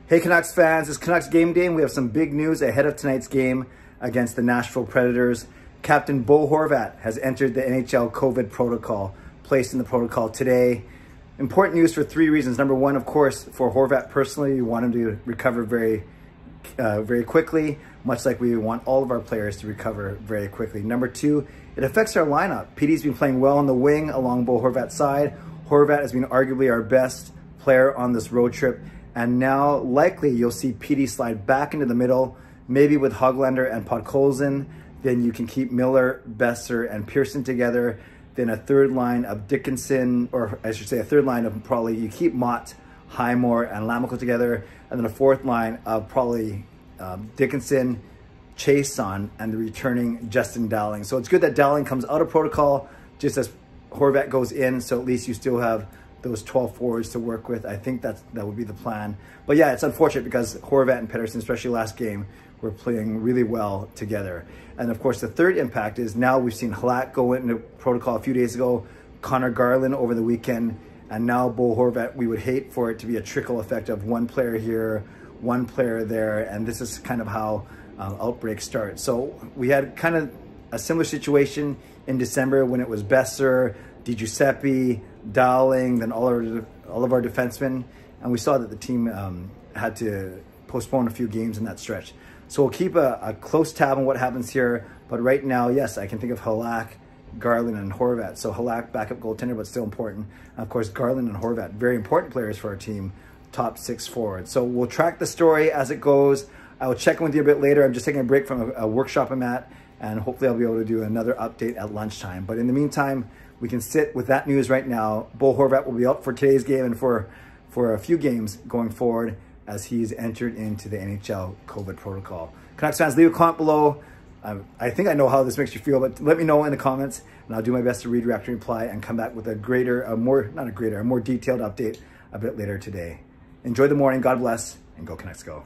Hey Canucks fans, it's Canucks game day and we have some big news ahead of tonight's game against the Nashville Predators. Captain Bo Horvat has entered the NHL COVID protocol, placed in the protocol today. Important news for three reasons. Number one, of course, for Horvat personally, we want him to recover very quickly, much like we want all of our players to recover very quickly. Number two, it affects our lineup. PD's been playing well on the wing along Bo Horvat's side. Horvat has been arguably our best player on this road trip. And now likely you'll see PD slide back into the middle, maybe with Bovenlander and Podkolzin. Then you can keep Miller, Besser, and Pearson together. Then a third line of Dickinson, or I should say a third line of probably, you keep Mott, Highmore, and Lamico together. And then a fourth line of probably Dickinson, Chason, and the returning Justin Dowling. So it's good that Dowling comes out of protocol just as Horvat goes in, so at least you still have those 12 forwards to work with. I think that would be the plan. But yeah, it's unfortunate because Horvat and Pettersson, especially last game, were playing really well together. And of course, the third impact is now we've seen Halak go into protocol a few days ago, Connor Garland over the weekend, and now Bo Horvat. We would hate for it to be a trickle effect of one player here, one player there, and this is kind of how outbreaks start. So we had kind of a similar situation in December when it was Besser, Di Giuseppe, Dowling, then all of our defensemen, and we saw that the team had to postpone a few games in that stretch. So we'll keep a close tab on what happens here, but right now, yes, I can think of Halak, Garland, and Horvat. So Halak, backup goaltender, but still important. And of course, Garland and Horvat, very important players for our team, top six forwards. So we'll track the story as it goes. I will check in with you a bit later. I'm just taking a break from a workshop I'm at, and hopefully I'll be able to do another update at lunchtime. But in the meantime, we can sit with that news right now. Bo Horvat will be out for today's game and for a few games going forward as he's entered into the NHL COVID protocol. Canucks fans, leave a comment below. I think I know how this makes you feel, but let me know in the comments, and I'll do my best to read, react, and reply, and come back with a more detailed update a bit later today. Enjoy the morning. God bless, and go Canucks go.